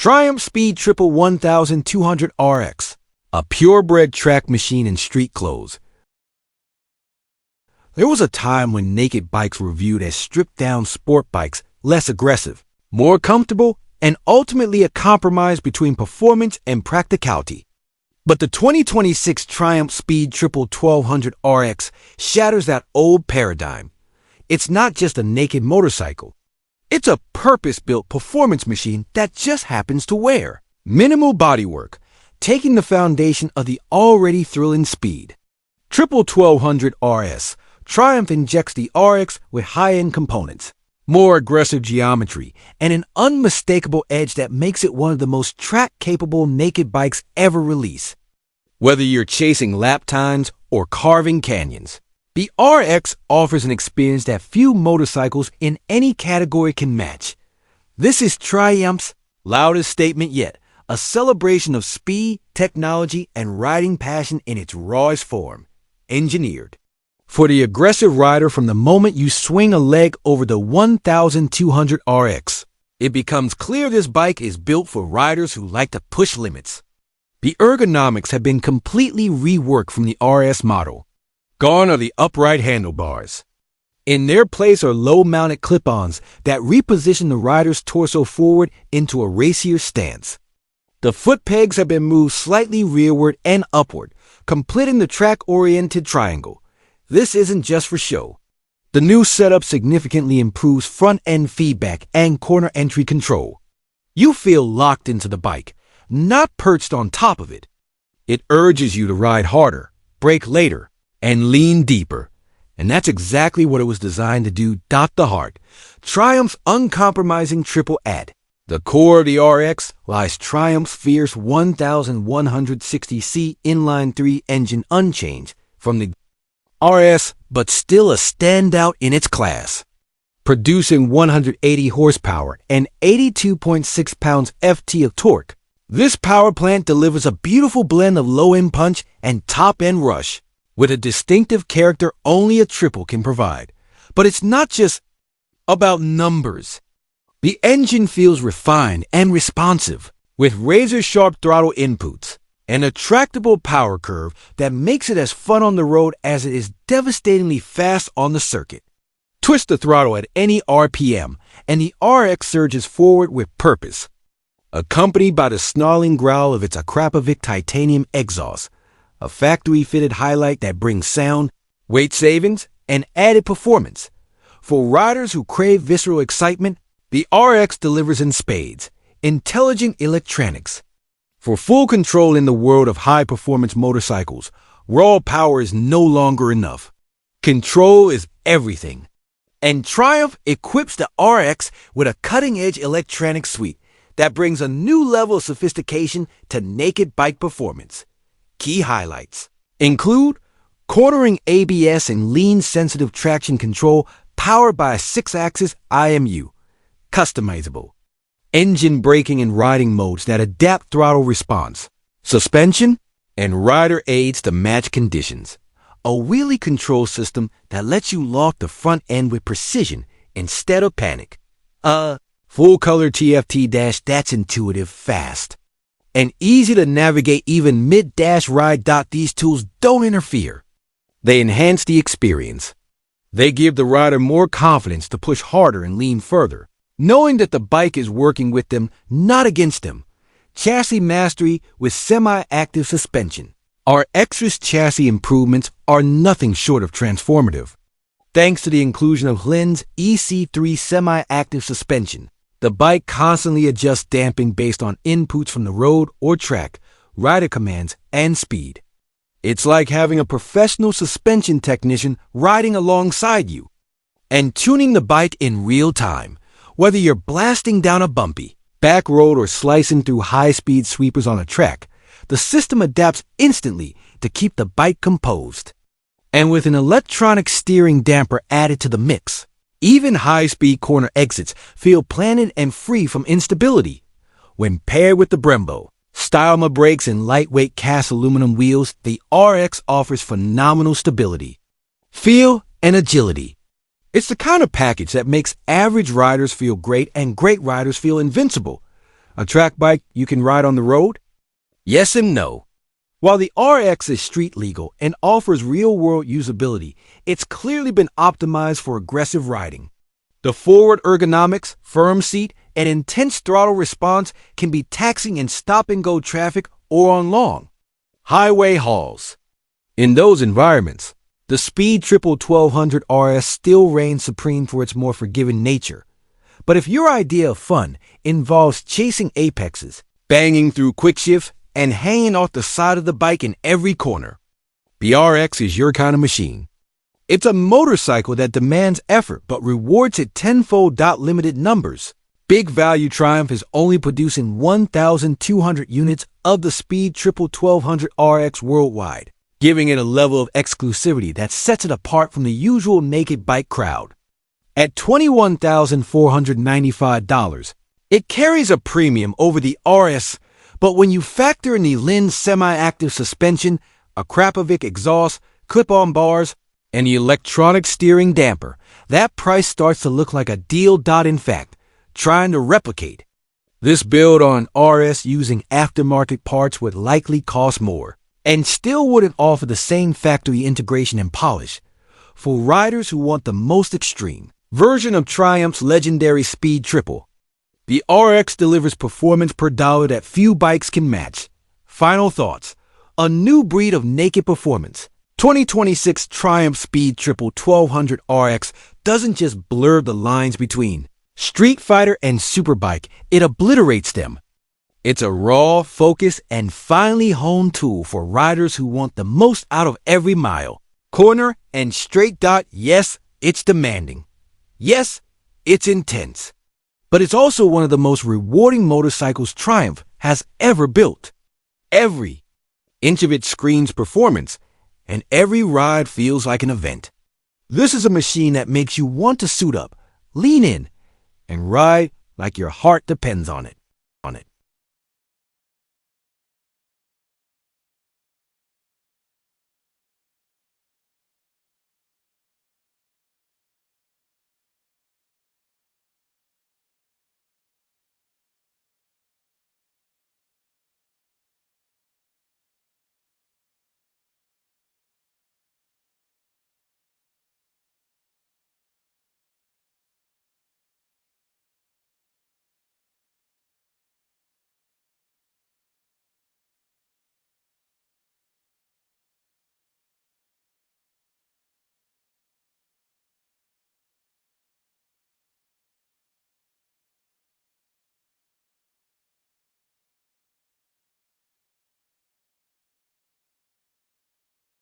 Triumph Speed Triple 1200 RX, a purebred track machine in street clothes. There was a time when naked bikes were viewed as stripped-down sport bikes, less aggressive, more comfortable, and ultimately a compromise between performance and practicality. But the 2026 Triumph Speed Triple 1200 RX shatters that old paradigm. It's not just a naked motorcycle. It's a purpose-built performance machine that just happens to wear. Minimal bodywork, taking the foundation of the already thrilling speed. Triple 1200 RS, Triumph injects the RX with high-end components, more aggressive geometry, and an unmistakable edge that makes it one of the most track-capable naked bikes ever released. Whether you're chasing lap times or carving canyons, the RX offers an experience that few motorcycles in any category can match. This is Triumph's loudest statement yet, a celebration of speed, technology, and riding passion in its rawest form. Engineered for the aggressive rider from the moment you swing a leg over the 1200 RX. It becomes clear this bike is built for riders who like to push limits. The ergonomics have been completely reworked from the RS model. Gone are the upright handlebars. In their place are low-mounted clip-ons that reposition the rider's torso forward into a racier stance. The foot pegs have been moved slightly rearward and upward, completing the track-oriented triangle. This isn't just for show. The new setup significantly improves front-end feedback and corner entry control. You feel locked into the bike, not perched on top of it. It urges you to ride harder, brake later, and lean deeper. And that's exactly what it was designed to do. The heart, Triumph's uncompromising triple at the core of the RX lies Triumph's fierce 1160C inline-3 engine, unchanged from the RS, but still a standout in its class. Producing 180 horsepower and 82.6 pounds-ft of torque, this power plant delivers a beautiful blend of low-end punch and top-end rush, with a distinctive character only a triple can provide. But it's not just about numbers. The engine feels refined and responsive, with razor-sharp throttle inputs, and a tractable power curve that makes it as fun on the road as it is devastatingly fast on the circuit. Twist the throttle at any RPM, and the RX surges forward with purpose, accompanied by the snarling growl of its Akrapovic titanium exhaust, a factory-fitted highlight that brings sound, weight savings, and added performance. For riders who crave visceral excitement, the RX delivers in spades, intelligent electronics. For full control in the world of high-performance motorcycles, raw power is no longer enough. Control is everything. And Triumph equips the RX with a cutting-edge electronic suite that brings a new level of sophistication to naked bike performance. Key highlights include cornering ABS and lean-sensitive traction control powered by a 6-axis IMU, customizable, engine braking and riding modes that adapt throttle response, suspension, and rider aids to match conditions, a wheelie control system that lets you lock the front end with precision instead of panic, full-color TFT dash that's intuitive, fast, and easy to navigate even mid-dash ride. These tools don't interfere. They enhance the experience. They give the rider more confidence to push harder and lean further, knowing that the bike is working with them, not against them. Chassis mastery with semi-active suspension. Our Extras chassis improvements are nothing short of transformative. Thanks to the inclusion of Hlin's EC3 semi-active suspension, the bike constantly adjusts damping based on inputs from the road or track, rider commands, and speed. It's like having a professional suspension technician riding alongside you and tuning the bike in real time. Whether you're blasting down a bumpy back road or slicing through high-speed sweepers on a track, the system adapts instantly to keep the bike composed. And with an electronic steering damper added to the mix, even high-speed corner exits feel planted and free from instability. When paired with the Brembo, Stylema brakes and lightweight cast aluminum wheels, the RX offers phenomenal stability, feel, and agility. It's the kind of package that makes average riders feel great and great riders feel invincible. A track bike you can ride on the road? Yes and no. While the RX is street legal and offers real-world usability, it's clearly been optimized for aggressive riding. The forward ergonomics, firm seat, and intense throttle response can be taxing in stop-and-go traffic or on long highway hauls. In those environments, the Speed Triple 1200 RS still reigns supreme for its more forgiving nature. But if your idea of fun involves chasing apexes, banging through quickshift, and hanging off the side of the bike in every corner, the RX is your kind of machine. It's a motorcycle that demands effort but rewards it tenfold. Limited numbers. Big Value Triumph is only producing 1,200 units of the Speed Triple 1200 RX worldwide, giving it a level of exclusivity that sets it apart from the usual naked bike crowd. At $21,495, it carries a premium over the RS, but when you factor in the Lynn semi-active suspension, a Krapovic exhaust, clip-on bars, and the electronic steering damper, that price starts to look like a deal. In fact, trying to replicate this build on RS using aftermarket parts would likely cost more, and still wouldn't offer the same factory integration and polish. For riders who want the most extreme version of Triumph's legendary Speed Triple, the RX delivers performance per dollar that few bikes can match. Final thoughts: a new breed of naked performance. 2026 Triumph Speed Triple 1200 RX doesn't just blur the lines between street fighter and superbike, it obliterates them. It's a raw, focused, and finely honed tool for riders who want the most out of every mile, corner, and straight. Yes, it's demanding. Yes, it's intense. But it's also one of the most rewarding motorcycles Triumph has ever built. Every inch of it screams performance, and every ride feels like an event. This is a machine that makes you want to suit up, lean in, and ride like your heart depends on it.